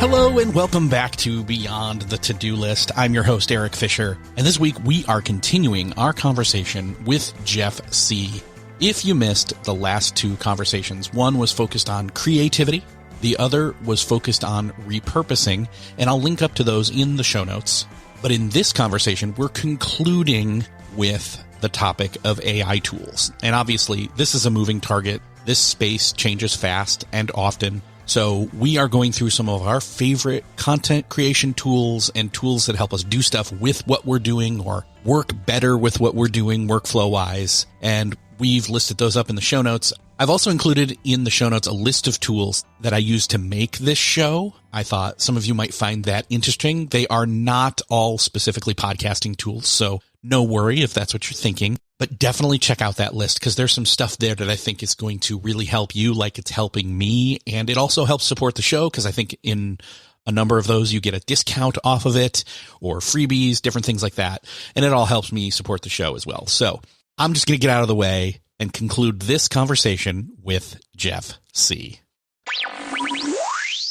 Hello and welcome back to Beyond the To-Do List. I'm your host, Erik Fisher, and this week we are continuing our conversation with Jeff Sieh. If you missed the last two conversations, one was focused on creativity, the other was focused on repurposing, and I'll link up to those in the show notes. But in this conversation, we're concluding with the topic of AI tools. And obviously, this is a moving target. This space changes fast and often. So we are going through some of our favorite content creation tools and tools that help us do stuff with what we're doing or work better with what we're doing workflow-wise. And we've listed those up in the show notes. I've also included in the show notes a list of tools that I use to make this show. I thought some of you might find that interesting. They are not all specifically podcasting tools, so no worry if that's what you're thinking. But definitely check out that list because there's some stuff there that I think is going to really help you like it's helping me. And it also helps support the show because I think in a number of those you get a discount off of it or freebies, different things like that. And it all helps me support the show as well. So I'm just going to get out of the way and conclude this conversation with Jeff Sieh.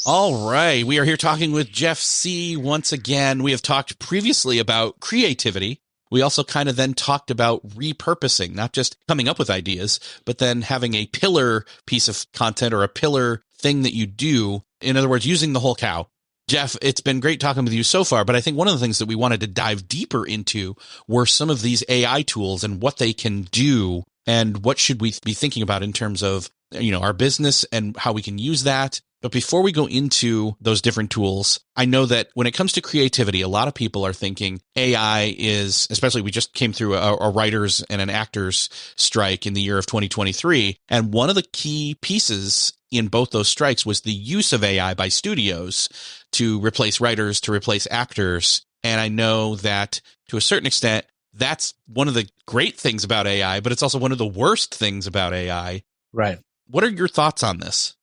All right. We are here talking with Jeff Sieh once again. We have talked previously about creativity. We also kind of then talked about repurposing, not just coming up with ideas, but then having a pillar piece of content or a pillar thing that you do. In other words, using the whole cow. Jeff, it's been great talking with you so far, but I think one of the things that we wanted to dive deeper into were some of these AI tools and what they can do and what should we be thinking about in terms of, our business and how we can use that. But before we go into those different tools, I know that when it comes to creativity, a lot of people are thinking AI is, especially we just came through a writers and an actors strike in the year of 2023. And one of the key pieces in both those strikes was the use of AI by studios to replace writers, to replace actors. And I know that to a certain extent, that's one of the great things about AI, but it's also one of the worst things about AI. Right. What are your thoughts on this?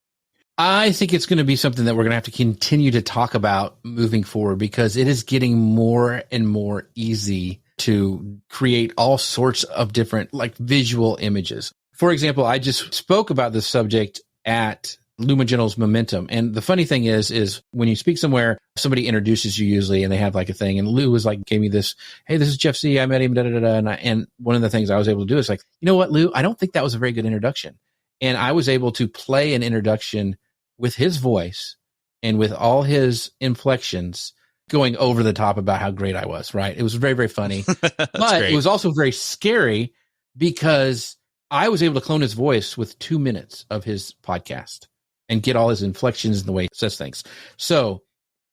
I think it's going to be something that we're going to have to continue to talk about moving forward because it is getting more and more easy to create all sorts of different visual images. For example, I just spoke about this subject at Lumagental's Momentum. And the funny thing is when you speak somewhere, somebody introduces you usually and they have a thing. And Lou was gave me this, hey, this is Jeff Sieh. I met him, And one of the things I was able to do is you know what, Lou, I don't think that was a very good introduction. And I was able to play an introduction with his voice and with all his inflections going over the top about how great I was, right? It was very, very funny. But great. It was also very scary because I was able to clone his voice with 2 minutes of his podcast and get all his inflections and the way he says things. So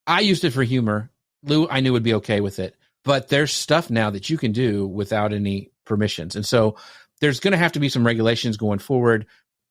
I used it for humor. Lou, I knew would be okay with it. But there's stuff now that you can do without any permissions. And so there's going to have to be some regulations going forward.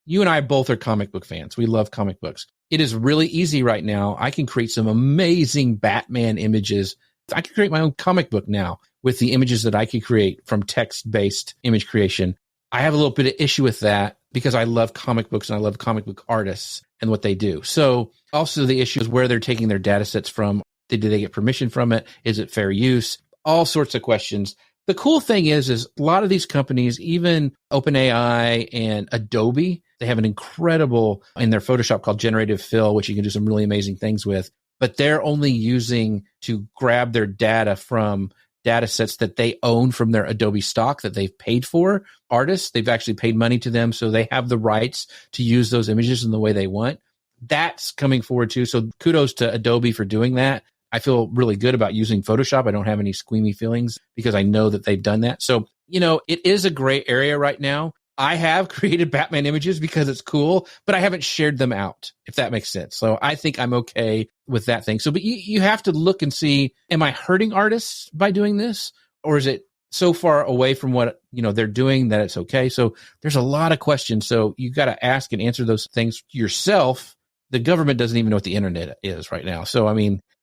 You and I both are comic book fans. We love comic books. It is really easy right now. I can create some amazing Batman images. I can create my own comic book now with the images that I can create from text-based image creation. I have a little bit of issue with that because I love comic books and I love comic book artists and what they do. So also the issue is where they're taking their data sets from. Do they get permission from it? Is it fair use? All sorts of questions. The cool thing is a lot of these companies, even OpenAI and Adobe, they have an incredible in their Photoshop called generative fill, which you can do some really amazing things with, but they're only using to grab their data from data sets that they own from their Adobe stock that they've paid for. Artists, they've actually paid money to them, so they have the rights to use those images in the way they want. That's coming forward too. So kudos to Adobe for doing that. I feel really good about using Photoshop. I don't have any squeamy feelings because I know that they've done that. So, it is a gray area right now. I have created Batman images because it's cool, but I haven't shared them out, if that makes sense. So I think I'm okay with that thing. So, but you have to look and see, am I hurting artists by doing this? Or is it so far away from what, they're doing that it's okay? So there's a lot of questions. So you got to ask and answer those things yourself. The government doesn't even know what the internet is right now. So,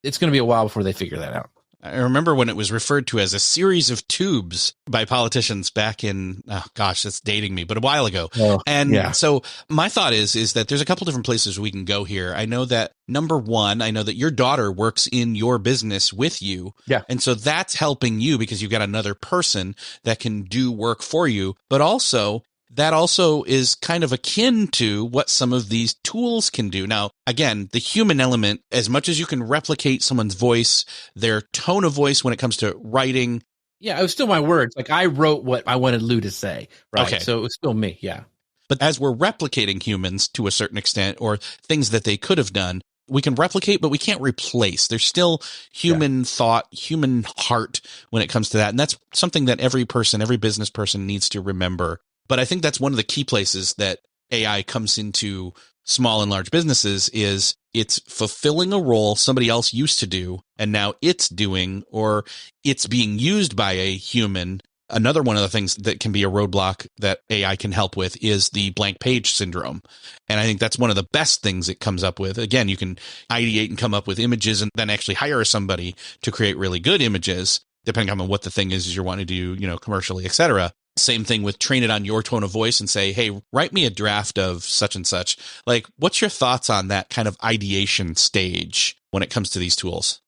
it's going to be a while before they figure that out. I remember when it was referred to as a series of tubes by politicians back in, that's dating me, but a while ago. Oh, and yeah. So my thought is that there's a couple different places we can go here. I know that number one, I know that your daughter works in your business with you. Yeah. And so that's helping you because you've got another person that can do work for you. But also that also is kind of akin to what some of these tools can do. Now, again, the human element, as much as you can replicate someone's voice, their tone of voice when it comes to writing. Yeah, it was still my words. Like I wrote what I wanted Lou to say. Right. Okay. So it was still me. Yeah. But as we're replicating humans to a certain extent, or things that they could have done, we can replicate, but we can't replace. There's still human thought, human heart when it comes to that. And that's something that every person, every business person needs to remember. But I think that's one of the key places that AI comes into small and large businesses is it's fulfilling a role somebody else used to do, and now it's doing, or it's being used by a human. Another one of the things that can be a roadblock that AI can help with is the blank page syndrome. And I think that's one of the best things it comes up with. Again, you can ideate and come up with images and then actually hire somebody to create really good images, depending on what the thing is you're wanting to do, commercially, et cetera. Same thing with train it on your tone of voice and say, hey, write me a draft of such and such. Like, what's your thoughts on that kind of ideation stage when it comes to these tools?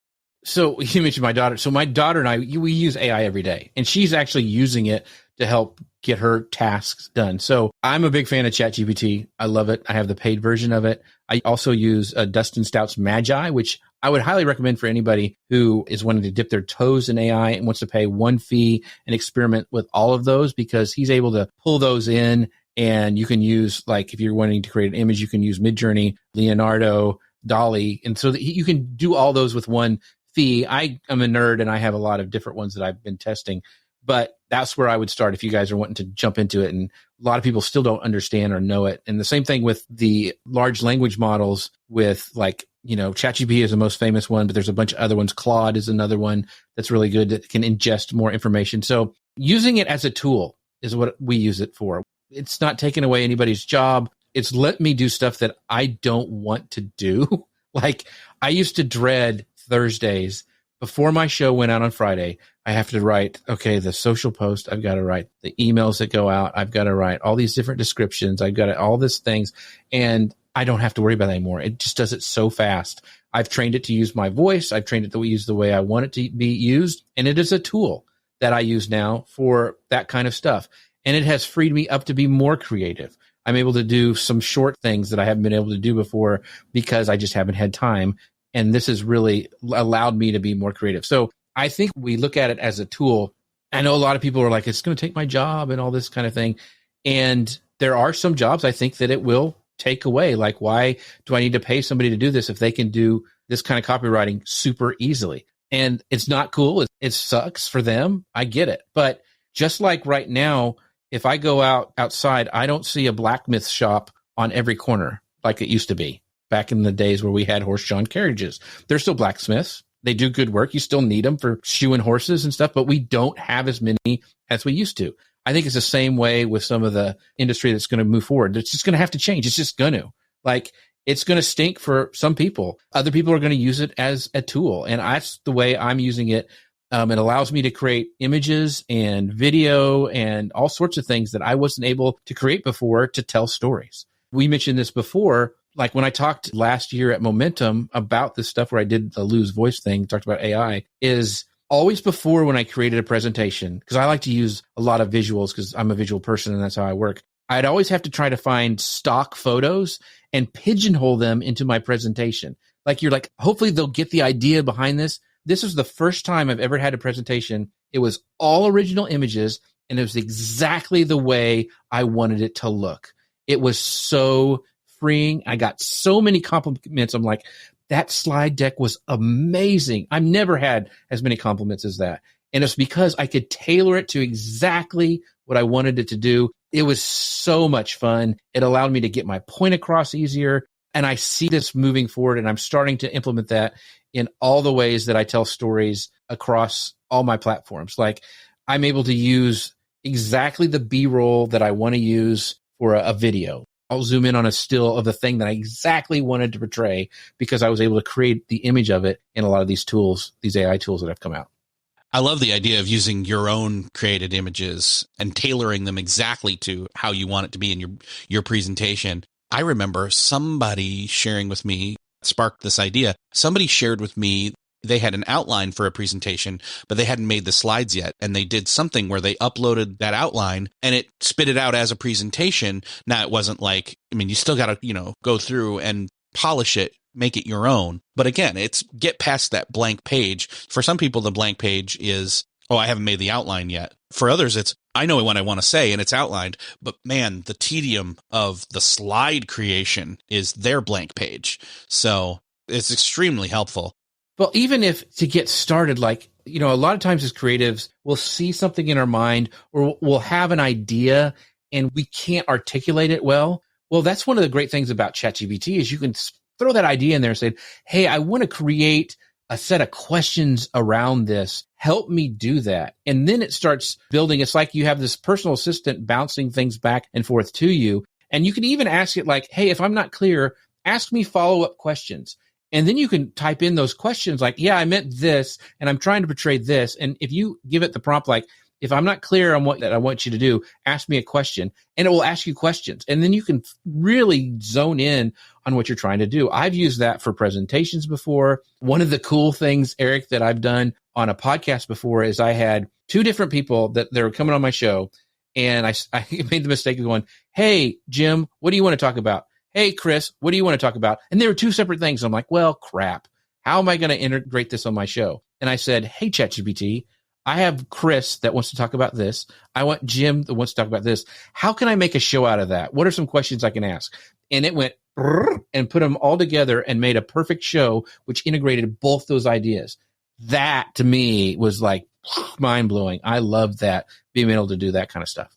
So you mentioned my daughter. So my daughter and I, we use AI every day, and she's actually using it to help get her tasks done. So I'm a big fan of ChatGPT. I love it. I have the paid version of it. I also use Dustin Stout's Magi, which I would highly recommend for anybody who is wanting to dip their toes in AI and wants to pay one fee and experiment with all of those, because he's able to pull those in. And you can use, like, if you're wanting to create an image, you can use Midjourney, Leonardo, Dolly. And so that you can do all those with one fee. I am a nerd and I have a lot of different ones that I've been testing, but that's where I would start if you guys are wanting to jump into it. And a lot of people still don't understand or know it. And the same thing with the large language models with, like, ChatGPT is the most famous one, but there's a bunch of other ones. Claude is another one that's really good that can ingest more information. So using it as a tool is what we use it for. It's not taking away anybody's job. It's let me do stuff that I don't want to do. Like, I used to dread Thursdays before my show went out on Friday. I have to write, the social post, I've got to write the emails that go out. I've got to write all these different descriptions. I've got all these things, and I don't have to worry about that anymore. It just does it so fast. I've trained it to use my voice. I've trained it to use the way I want it to be used. And it is a tool that I use now for that kind of stuff. And it has freed me up to be more creative. I'm able to do some short things that I haven't been able to do before because I just haven't had time. And this has really allowed me to be more creative. So I think we look at it as a tool. I know a lot of people are like, it's going to take my job and all this kind of thing. And there are some jobs I think that it will take away. Like, why do I need to pay somebody to do this if they can do this kind of copywriting super easily? And it's not cool. It sucks for them. I get it. But just like right now, if I go outside, I don't see a blacksmith shop on every corner like it used to be back in the days where we had horse-drawn carriages. They're still blacksmiths. They do good work. You still need them for shoeing horses and stuff, but we don't have as many as we used to. I think it's the same way with some of the industry that's going to move forward. It's just going to have to change. It's just going to. Like, it's going to stink for some people. Other people are going to use it as a tool. And that's the way I'm using it. It allows me to create images and video and all sorts of things that I wasn't able to create before to tell stories. We mentioned this before, like when I talked last year at Momentum about this stuff where I did the Lou's voice thing, talked about AI, is always before when I created a presentation, because I like to use a lot of visuals because I'm a visual person and that's how I work. I'd always have to try to find stock photos and pigeonhole them into my presentation. Like, you're like, hopefully they'll get the idea behind this. This was the first time I've ever had a presentation. It was all original images, and it was exactly the way I wanted it to look. It was so freeing. I got so many compliments. I'm like, that slide deck was amazing. I've never had as many compliments as that. And it's because I could tailor it to exactly what I wanted it to do. It was so much fun. It allowed me to get my point across easier. And I see this moving forward, and I'm starting to implement that in all the ways that I tell stories across all my platforms. Like, I'm able to use exactly the B-roll that I want to use for a video. I'll zoom in on a still of the thing that I exactly wanted to portray because I was able to create the image of it in a lot of these tools, these AI tools that have come out. I love the idea of using your own created images and tailoring them exactly to how you want it to be in your presentation. I remember somebody sharing with me, sparked this idea. Somebody shared with me they had an outline for a presentation, but they hadn't made the slides yet. And they did something where they uploaded that outline and it spit it out as a presentation. Now, it wasn't like, I mean, you still got to, go through and polish it, make it your own. But again, it's get past that blank page. For some people, the blank page is, oh, I haven't made the outline yet. For others, it's, I know what I want to say and it's outlined, but man, the tedium of the slide creation is their blank page. So it's extremely helpful. Well, even if to get started, like, a lot of times as creatives, we'll see something in our mind or we'll have an idea and we can't articulate it well. Well, that's one of the great things about ChatGPT is you can throw that idea in there and say, hey, I want to create a set of questions around this. Help me do that. And then it starts building. It's like you have this personal assistant bouncing things back and forth to you. And you can even ask it like, hey, if I'm not clear, ask me follow-up questions. And then you can type in those questions like, yeah, I meant this, and I'm trying to portray this. And if you give it the prompt like, if I'm not clear on what that I want you to do, ask me a question, and it will ask you questions. And then you can really zone in on what you're trying to do. I've used that for presentations before. One of the cool things, Erik, that I've done on a podcast before is I had two different people that they were coming on my show, and I made the mistake of going, hey, Jim, what do you want to talk about? Hey, Chris, what do you want to talk about? And they were two separate things. I'm like, well, crap. How am I going to integrate this on my show? And I said, hey, ChatGPT, I have Chris that wants to talk about this. I want Jim that wants to talk about this. How can I make a show out of that? What are some questions I can ask? And it went and put them all together and made a perfect show, which integrated both those ideas. That to me was like mind blowing. I love that, being able to do that kind of stuff.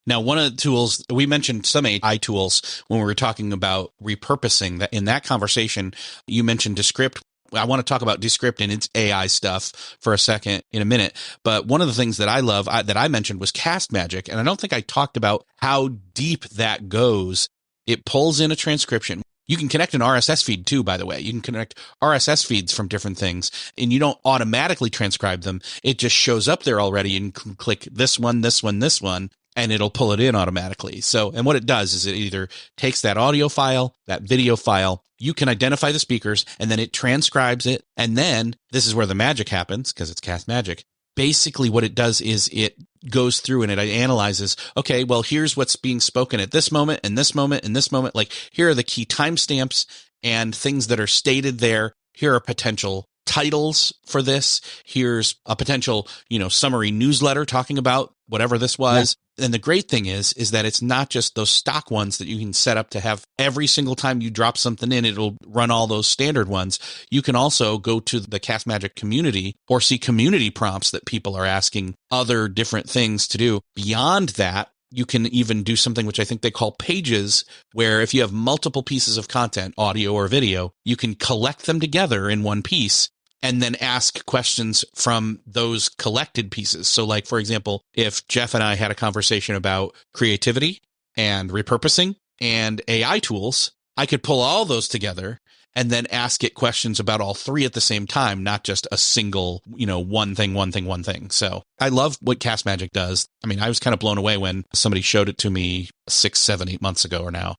Now, one of the tools, we mentioned some AI tools when we were talking about repurposing. That in that conversation, you mentioned Descript. I want to talk about Descript and its AI stuff for a second in a minute. But one of the things that I love that I mentioned was Cast Magic. And I don't think I talked about how deep that goes. It pulls in a transcription. You can connect an RSS feed too, by the way. You can connect RSS feeds from different things, and you don't automatically transcribe them. It just shows up there already, and you can click this one, this one, this one, and it'll pull it in automatically. So, and what it does is it either takes that audio file, that video file, you can identify the speakers, and then it transcribes it. And then this is where the magic happens, because it's Cast Magic. Basically what it does is it goes through and it analyzes, okay, well, here's what's being spoken at this moment and this moment and this moment. Like, here are the key timestamps and things that are stated there. Here are potential titles for this. Here's a potential, summary newsletter talking about whatever this was. Yeah. And the great thing is that it's not just those stock ones that you can set up to have every single time you drop something in, it'll run all those standard ones. You can also go to the Cast Magic community or see community prompts that people are asking other different things to do. Beyond that, you can even do something which I think they call pages, where if you have multiple pieces of content, audio or video, you can collect them together in one piece and then ask questions from those collected pieces. So like, for example, if Jeff and I had a conversation about creativity and repurposing and AI tools, I could pull all those together and then ask it questions about all three at the same time, not just a single, one thing. So I love what Cast Magic does. I mean, I was kind of blown away when somebody showed it to me 6, 7, 8 months ago or now.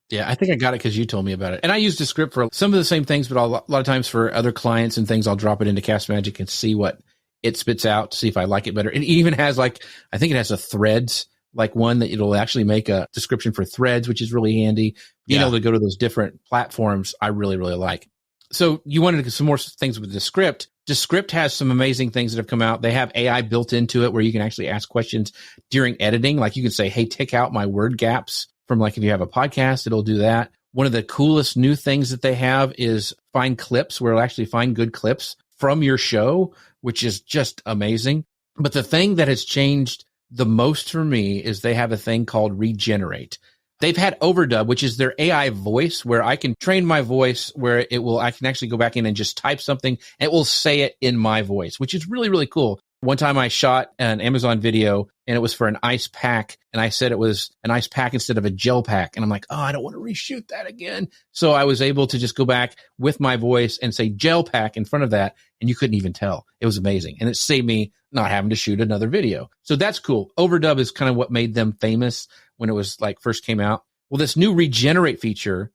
Yeah, I think I got it because you told me about it. And I use Descript for some of the same things, but a lot of times for other clients and things, I'll drop it into Cast Magic and see what it spits out, see if I like it better. It even has I think it has a threads, like one that it'll actually make a description for threads, which is really handy. Being able to go to those different platforms, I really, really like. So you wanted to get some more things with Descript. Descript has some amazing things that have come out. They have AI built into it where you can actually ask questions during editing. Like you can say, hey, take out my word gaps from if you have a podcast, it'll do that. One of the coolest new things that they have is find clips, where it'll actually find good clips from your show, which is just amazing. But the thing that has changed the most for me is they have a thing called Regenerate. They've had Overdub, which is their AI voice, where I can train my voice where I can actually go back in and just type something and it will say it in my voice, which is really, really cool. One time I shot an Amazon video and it was for an ice pack, and I said it was an ice pack instead of a gel pack. And I'm like, I don't want to reshoot that again. So I was able to just go back with my voice and say gel pack in front of that, and you couldn't even tell. It was amazing. And it saved me not having to shoot another video. So that's cool. Overdub is kind of what made them famous when it was first came out. Well, this new Regenerate feature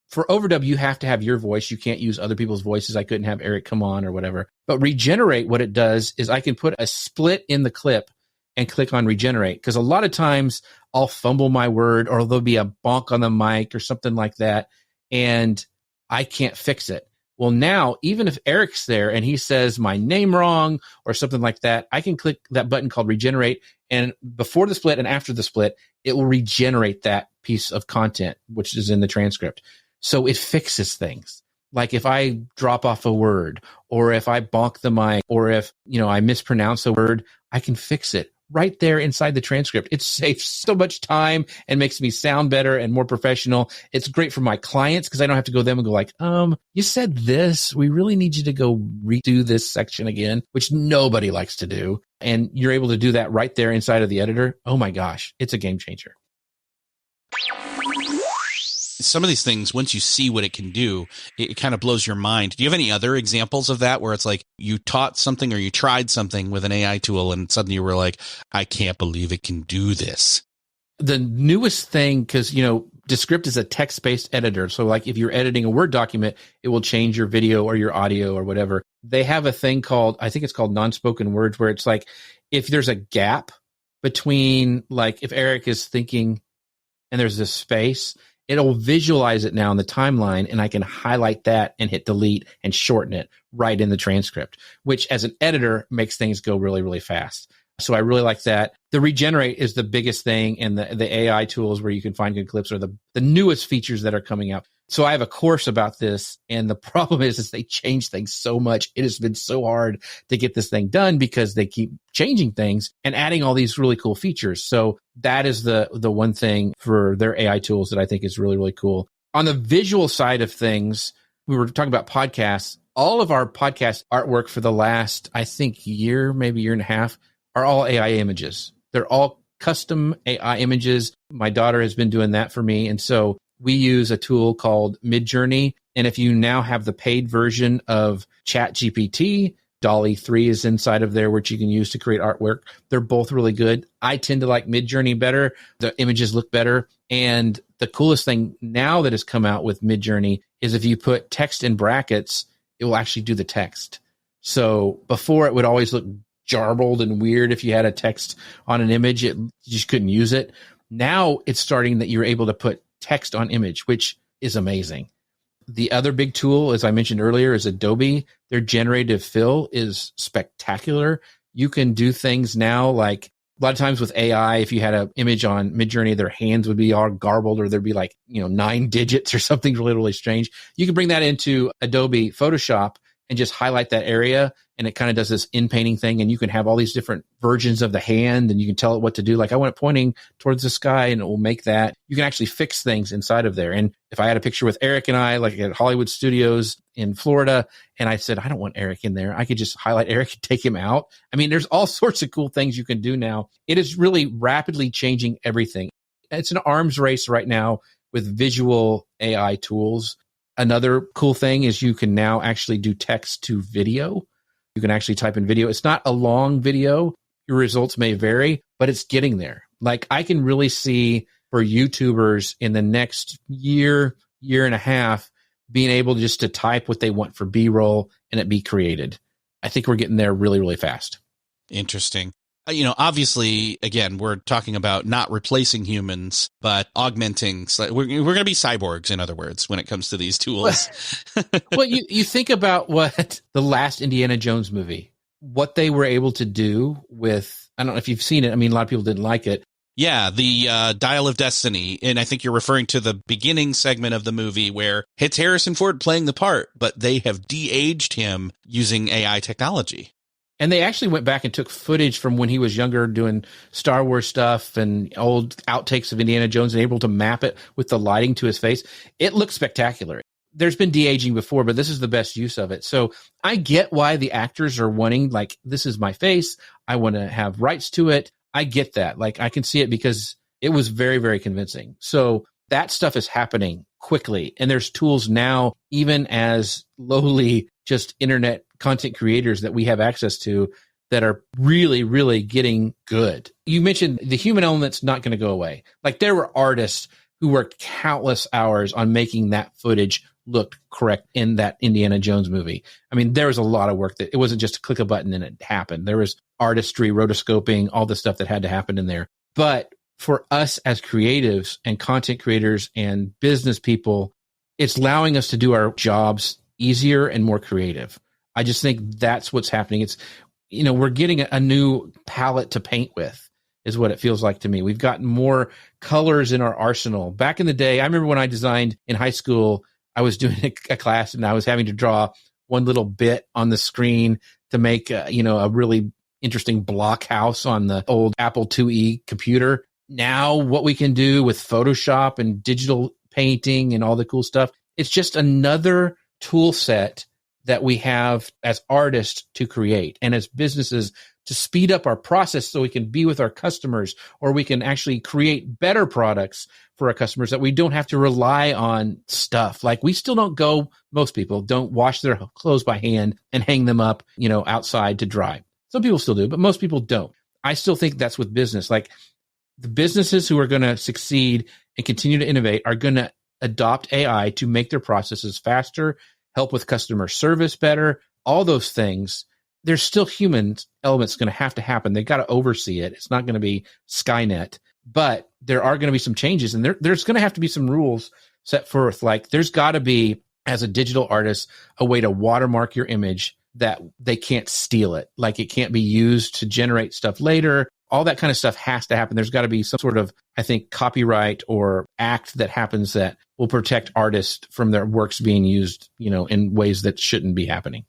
for overdub, you have to have your voice. You can't use other people's voices. I couldn't have Erik come on or whatever. But regenerate, what it does is I can put a split in the clip and click on regenerate. Because a lot of times I'll fumble my word, or there'll be a bonk on the mic or something like that, and I can't fix it. Well, now, even if Erik's there and he says my name wrong or something like that, I can click that button called regenerate. And before the split and after the split, it will regenerate that piece of content, which is in the transcript. So it fixes things. Like if I drop off a word, or if I bonk the mic, or if, I mispronounce a word, I can fix it right there inside the transcript. It saves so much time and makes me sound better and more professional. It's great for my clients because I don't have to go to them and go like, you said this. We really need you to go redo this section again, which nobody likes to do. And you're able to do that right there inside of the editor. Oh my gosh, it's a game changer. Some of these things, once you see what it can do, it kind of blows your mind. Do you have any other examples of that where it's like you taught something or you tried something with an AI tool and suddenly you were like, I can't believe it can do this? The newest thing, because, Descript is a text-based editor. So like if you're editing a Word document, it will change your video or your audio or whatever. They have a thing called, I think it's called non-spoken words, where it's like if there's a gap between, like if Erik is thinking and there's this space, it'll visualize it now in the timeline, and I can highlight that and hit delete and shorten it right in the transcript, which as an editor makes things go really, really fast. So I really like that. The regenerate is the biggest thing, and the AI tools where you can find good clips are the newest features that are coming out. So I have a course about this, and the problem is they change things so much. It has been so hard to get this thing done because they keep changing things and adding all these really cool features. So that is the one thing for their AI tools that I think is really, really cool. On the visual side of things, we were talking about podcasts. All of our podcast artwork for the last, I think, year, maybe year and a half, are all AI images. They're all custom AI images. My daughter has been doing that for me. And so we use a tool called Midjourney. And if you now have the paid version of ChatGPT, DALL-E 3 is inside of there, which you can use to create artwork. They're both really good. I tend to like Midjourney better. The images look better. And the coolest thing now that has come out with Midjourney is if you put text in brackets, it will actually do the text. So before it would always look jarbled and weird if you had a text on an image, you just couldn't use it. Now it's starting that you're able to put text on image, which is amazing. The other big tool, as I mentioned earlier, is Adobe. Their generative fill is spectacular. You can do things now like a lot of times with AI, if you had an image on Midjourney, their hands would be all garbled, or there'd be like, 9 digits or something really, really strange. You can bring that into Adobe Photoshop and just highlight that area, and it kind of does this in-painting thing, and you can have all these different versions of the hand, and you can tell it what to do. Like I want it pointing towards the sky, and it will make that. You can actually fix things inside of there. And if I had a picture with Erik and I, like at Hollywood Studios in Florida, and I said, I don't want Erik in there, I could just highlight Erik and take him out. I mean, there's all sorts of cool things you can do now. It is really rapidly changing everything. It's an arms race right now with visual AI tools. Another cool thing is you can now actually do text to video. You can actually type in video. It's not a long video. Your results may vary, but it's getting there. Like I can really see for YouTubers in the next year and a half, being able just to type what they want for B-roll and it be created. I think we're getting there really, really fast. Interesting. Obviously, again, we're talking about not replacing humans, but augmenting. We're going to be cyborgs, in other words, when it comes to these tools. Well, you think about what the last Indiana Jones movie, what they were able to do with, I don't know if you've seen it. I mean, a lot of people didn't like it. Yeah, the Dial of Destiny. And I think you're referring to the beginning segment of the movie where it's Harrison Ford playing the part, but they have de-aged him using AI technology. And they actually went back and took footage from when he was younger doing Star Wars stuff and old outtakes of Indiana Jones and able to map it with the lighting to his face. It looks spectacular. There's been de-aging before, but this is the best use of it. So I get why the actors are wanting, like, this is my face. I want to have rights to it. I get that. Like, I can see it because it was very, very convincing. So that stuff is happening quickly. And there's tools now, even as lowly just internet content creators that we have access to, that are really, really getting good. You mentioned the human element's not going to go away. Like there were artists who worked countless hours on making that footage look correct in that Indiana Jones movie. I mean, there was a lot of work that it wasn't just click a button and it happened. There was artistry, rotoscoping, all the stuff that had to happen in there. But for us as creatives and content creators and business people, it's allowing us to do our jobs easier and more creative. I just think that's what's happening. It's, we're getting a new palette to paint with, is what it feels like to me. We've gotten more colors in our arsenal. Back in the day, I remember when I designed in high school, I was doing a class and I was having to draw one little bit on the screen to make, a really interesting block house on the old Apple IIe computer. Now what we can do with Photoshop and digital painting and all the cool stuff, it's just another tool set that we have as artists to create and as businesses to speed up our process so we can be with our customers, or we can actually create better products for our customers that we don't have to rely on stuff. Like most people don't wash their clothes by hand and hang them up, outside to dry. Some people still do, but most people don't. I still think that's with business. Like the businesses who are going to succeed and continue to innovate are going to adopt AI to make their processes faster, help with customer service better, all those things. There's still human elements going to have to happen. They've got to oversee it. It's not going to be Skynet, but there are going to be some changes, and there's going to have to be some rules set forth. Like there's got to be, as a digital artist, a way to watermark your image that they can't steal it. Like it can't be used to generate stuff later. All that kind of stuff has to happen. There's got to be some sort of, I think, copyright or act that happens that will protect artists from their works being used, in ways that shouldn't be happening.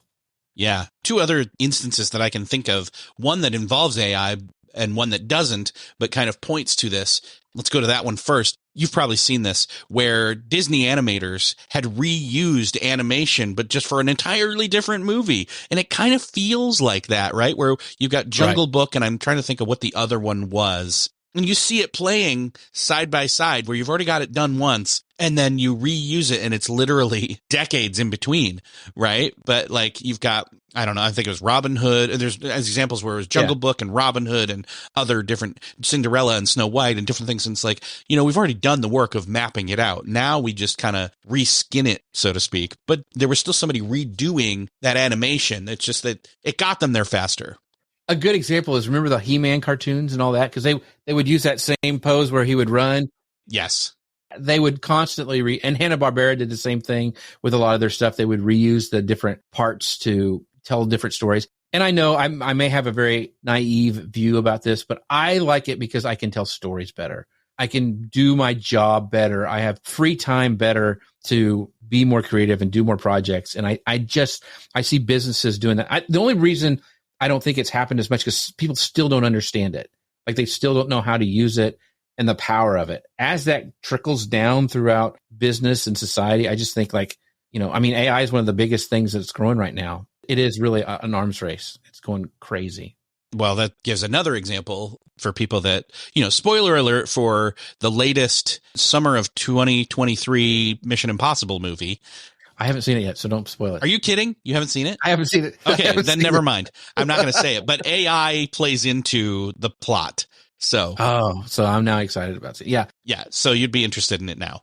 Yeah. Two other instances that I can think of, one that involves AI and one that doesn't, but kind of points to this. Let's go to that one first. You've probably seen this, where Disney animators had reused animation, but just for an entirely different movie. And it kind of feels like that, right? Where you've got Jungle Book, and I'm trying to think of what the other one was. And you see it playing side by side where you've already got it done once, and then you reuse it, and it's literally decades in between, right? But like you've got, I don't know, I think it was Robin Hood. There's as examples where it was Jungle Book and Robin Hood and other different Cinderella and Snow White and different things. And it's like, we've already done the work of mapping it out. Now we just kind of reskin it, so to speak. But there was still somebody redoing that animation. It's just that it got them there faster. A good example is, remember the He-Man cartoons and all that? Because they would use that same pose where he would run. Yes. They would constantly and Hanna-Barbera did the same thing with a lot of their stuff. They would reuse the different parts to tell different stories. And I know I may have a very naive view about this, but I like it because I can tell stories better. I can do my job better. I have free time better to be more creative and do more projects. And I see businesses doing that. The only reason I don't think it's happened as much because people still don't understand it. Like they still don't know how to use it and the power of it. As that trickles down throughout business and society, I just think AI is one of the biggest things that's growing right now. It is really an arms race. It's going crazy. Well, that gives another example for people that, spoiler alert for the latest summer of 2023 Mission Impossible movie. I haven't seen it yet, so don't spoil it. Are you kidding? You haven't seen it? I haven't seen it. Okay, then never mind. I'm not going to say it, but AI plays into the plot. So I'm now excited about it. Yeah. Yeah. So you'd be interested in it now.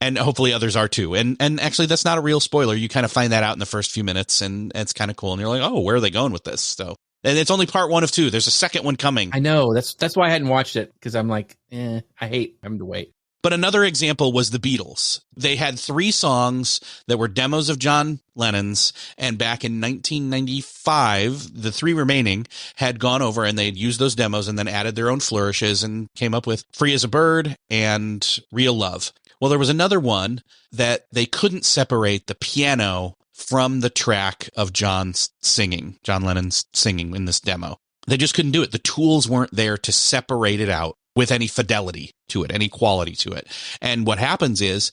And hopefully others are too. And actually that's not a real spoiler. You kind of find that out in the first few minutes, and it's kind of cool. And you're like, oh, where are they going with this? So, and it's only part 1 of 2. There's a second one coming. I know. That's why I hadn't watched it, because I'm like, I hate having to wait. But another example was the Beatles. They had 3 songs that were demos of John Lennon's, and back in 1995, the 3 remaining had gone over and they'd used those demos and then added their own flourishes and came up with Free as a Bird and Real Love. Well, there was another one that they couldn't separate the piano from the track of John Lennon's singing in this demo. They just couldn't do it. The tools weren't there to separate it out with any fidelity to it, any quality to it. And what happens is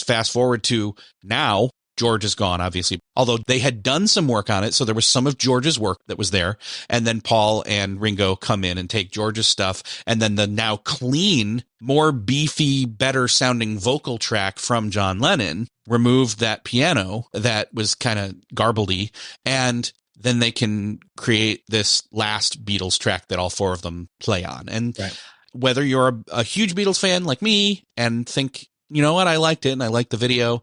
fast forward to now, George is gone, obviously, although they had done some work on it. So there was some of George's work that was there. And then Paul and Ringo come in and take George's stuff. And then the now clean, more beefy, better sounding vocal track from John Lennon removed that piano that was kind of garbledy. And then they can create this last Beatles track that all 4 of them play on. And whether you're a huge Beatles fan like me and think you know what? I liked it and I liked the video.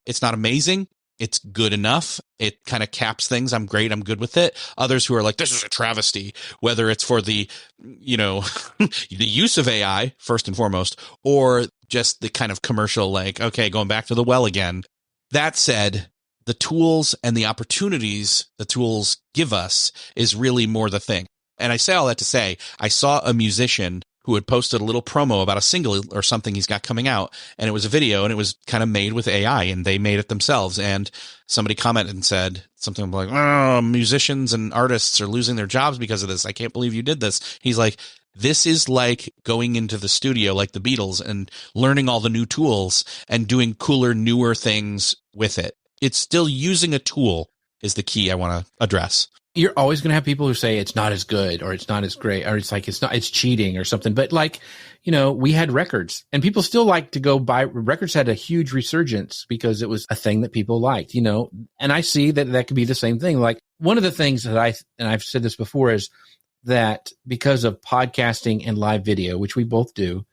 It's not amazing. It's good enough. It kind of caps things. I'm great. I'm good with it. Others who are like, this is a travesty, whether it's for the, the use of AI first and foremost, or just the kind of commercial, like, okay, going back to the well again. That said, the tools and the opportunities the tools give us is really more the thing. And I say all that to say, I saw a musician who had posted a little promo about a single or something he's got coming out. And it was a video and it was kind of made with AI and they made it themselves. And somebody commented and said something like, oh, musicians and artists are losing their jobs because of this. I can't believe you did this. He's like, this is like going into the studio like the Beatles and learning all the new tools and doing cooler, newer things with it. It's still using a tool is the key I want to address. You're always going to have people who say it's not as good or it's not as great or it's like it's cheating or something. But like, we had records and people still like to go buy records. Had a huge resurgence because it was a thing that people liked, and I see that could be the same thing. Like one of the things that I've said this before is that because of podcasting and live video, which we both do,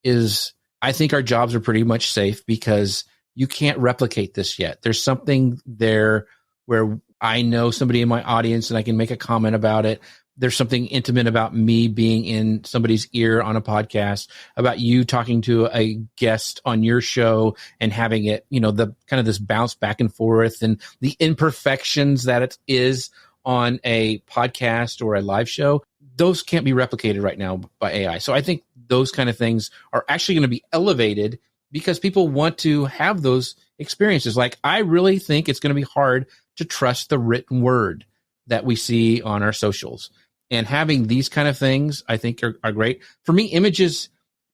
is I think our jobs are pretty much safe because you can't replicate this yet. There's something there where I know somebody in my audience and I can make a comment about it. There's something intimate about me being in somebody's ear on a podcast, about you talking to a guest on your show and having it, the kind of this bounce back and forth and the imperfections that it is on a podcast or a live show. Those can't be replicated right now by AI. So I think those kind of things are actually going to be elevated because people want to have those experiences. Like, I really think it's going to be hard to trust the written word that we see on our socials. And having these kind of things, I think, are great. For me, images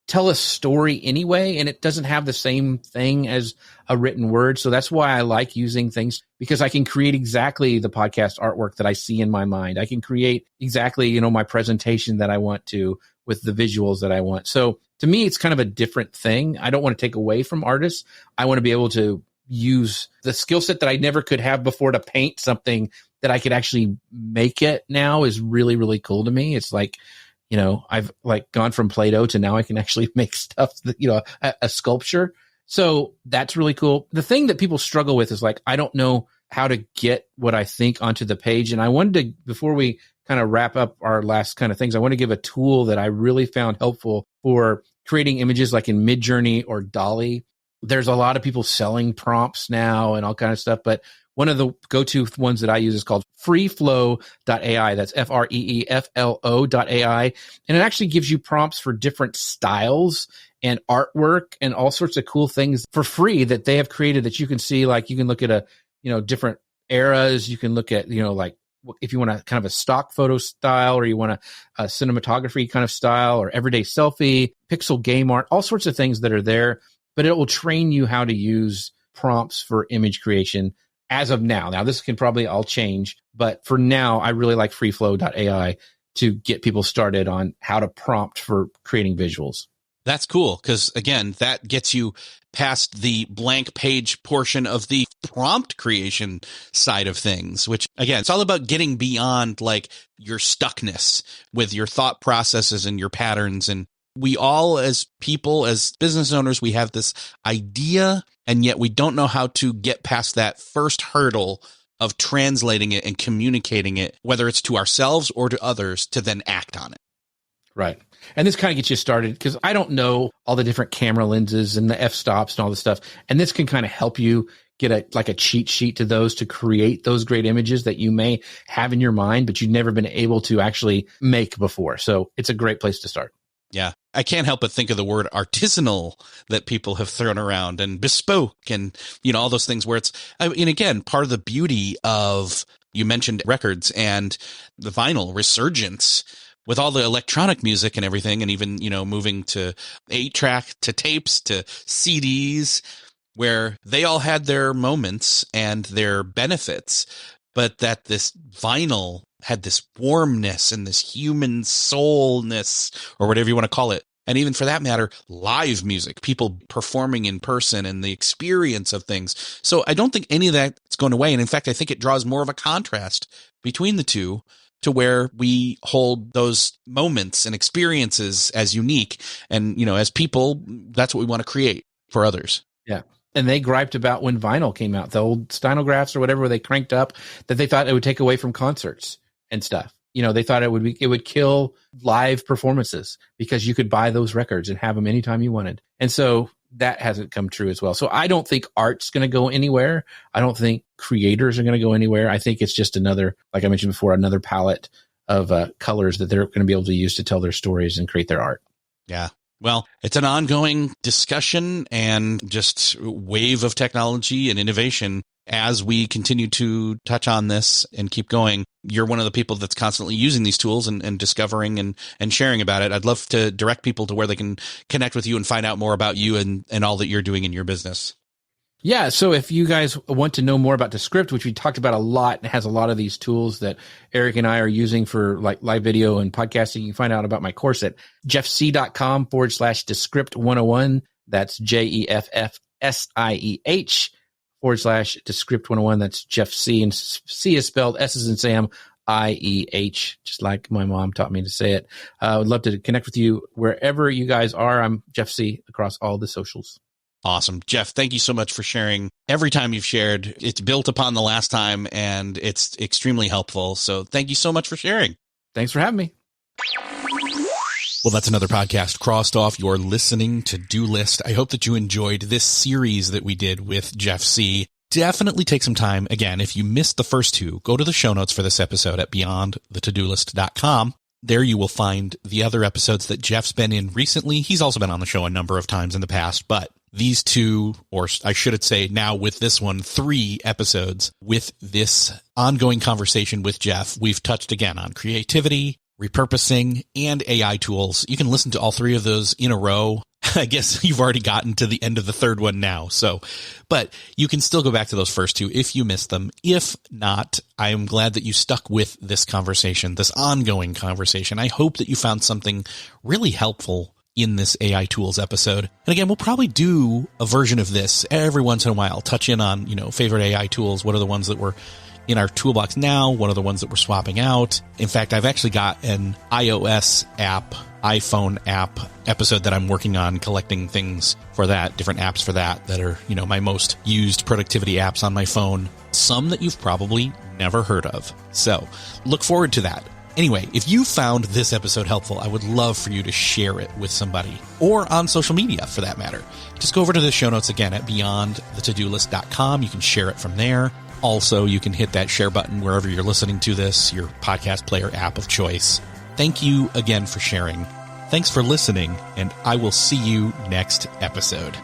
tell a story anyway, and it doesn't have the same thing as a written word. So that's why I like using things, because I can create exactly the podcast artwork that I see in my mind. I can create exactly, my presentation that I want to with the visuals that I want. So to me, it's kind of a different thing. I don't want to take away from artists. I want to be able to use the skill set that I never could have before to paint something that I could actually make it now is really, really cool to me. It's like, I've like gone from Play-Doh to now I can actually make stuff that, a sculpture. So that's really cool. The thing that people struggle with is like, I don't know how to get what I think onto the page. And I wanted to, before we kind of wrap up our last kind of things, I want to give a tool that I really found helpful for creating images like in Midjourney or Dolly. There's a lot of people selling prompts now and all kind of stuff, but one of the go-to ones that I use is called freeflow.ai. That's FREEFLO.ai. And it actually gives you prompts for different styles and artwork and all sorts of cool things for free that they have created that you can see. Like, you can look at different eras. You can look at, like if you want a kind of a stock photo style, or you want a cinematography kind of style, or everyday selfie, pixel game art, all sorts of things that are there. But it will train you how to use prompts for image creation as of now. Now, this can probably all change, but for now, I really like freeflow.ai to get people started on how to prompt for creating visuals. That's cool, because again, that gets you past the blank page portion of the prompt creation side of things, which again, it's all about getting beyond like your stuckness with your thought processes and your patterns. And we all, as people, as business owners, we have this idea, and yet we don't know how to get past that first hurdle of translating it and communicating it, whether it's to ourselves or to others, to then act on it. Right. And this kind of gets you started, because I don't know all the different camera lenses and the f-stops and all this stuff. And this can kind of help you get a cheat sheet to those, to create those great images that you may have in your mind, but you've never been able to actually make before. So it's a great place to start. Yeah. I can't help but think of the word artisanal that people have thrown around, and bespoke, and, all those things where it's, again, part of the beauty of, you mentioned records and the vinyl resurgence with all the electronic music and everything, and even, moving to 8-track, to tapes, to CDs, where they all had their moments and their benefits, but that this vinyl had this warmness and this human soulness, or whatever you want to call it. And even for that matter, live music, people performing in person and the experience of things. So I don't think any of that is going away. And in fact, I think it draws more of a contrast between the two, to where we hold those moments and experiences as unique. And, as people, that's what we want to create. for others. Yeah. And they griped about when vinyl came out, the old stenographs or whatever they cranked up, that they thought it would take away from concerts and stuff. They thought it would kill live performances because you could buy those records and have them anytime you wanted. And so that hasn't come true as well. So I don't think art's going to go anywhere. I don't think creators are going to go anywhere. I think it's just another, like I mentioned before, another palette of colors that they're going to be able to use to tell their stories and create their art. Yeah. Well, it's an ongoing discussion and just wave of technology and innovation as we continue to touch on this and keep going. You're one of the people that's constantly using these tools and discovering and sharing about it. I'd love to direct people to where they can connect with you and find out more about you and all that you're doing in your business. Yeah. So if you guys want to know more about Descript, which we talked about a lot, and has a lot of these tools that Erik and I are using for like live video and podcasting, you can find out about my course at jeffsieh.com/Descript 101. That's JEFFSIEH/Descript 101. That's Jeff Sieh, and C is spelled S as in Sam, IEH, just like my mom taught me to say it. I would love to connect with you wherever you guys are. I'm Jeff Sieh across all the socials. Awesome. Jeff, thank you so much for sharing. Every time you've shared, it's built upon the last time, and it's extremely helpful. So thank you so much for sharing. Thanks for having me. Well, that's another podcast crossed off your listening to-do list. I hope that you enjoyed this series that we did with Jeff Sieh. Definitely take some time. Again, if you missed the first two, go to the show notes for this episode at beyondthetodolist.com. There you will find the other episodes that Jeff's been in recently. He's also been on the show a number of times in the past, but these two, or I should say now with this one, 3 episodes with this ongoing conversation with Jeff. We've touched again on creativity, repurposing, and AI tools. You can listen to all 3 of those in a row. I guess you've already gotten to the end of the third one now. But you can still go back to those first 2 if you missed them. If not, I am glad that you stuck with this conversation, this ongoing conversation. I hope that you found something really helpful in this AI tools episode. And again, we'll probably do a version of this every once in a while, touch in on, favorite AI tools. What are the ones that were in our toolbox now? What are the ones that we're swapping out? In fact, I've actually got an iOS app, iPhone app episode that I'm working on, collecting things for that, different apps for that are, my most used productivity apps on my phone. Some that you've probably never heard of. So look forward to that. Anyway, if you found this episode helpful, I would love for you to share it with somebody, or on social media for that matter. Just go over to the show notes again at beyondthetodolist.com. You can share it from there. Also, you can hit that share button wherever you're listening to this, your podcast player app of choice. Thank you again for sharing. Thanks for listening, and I will see you next episode.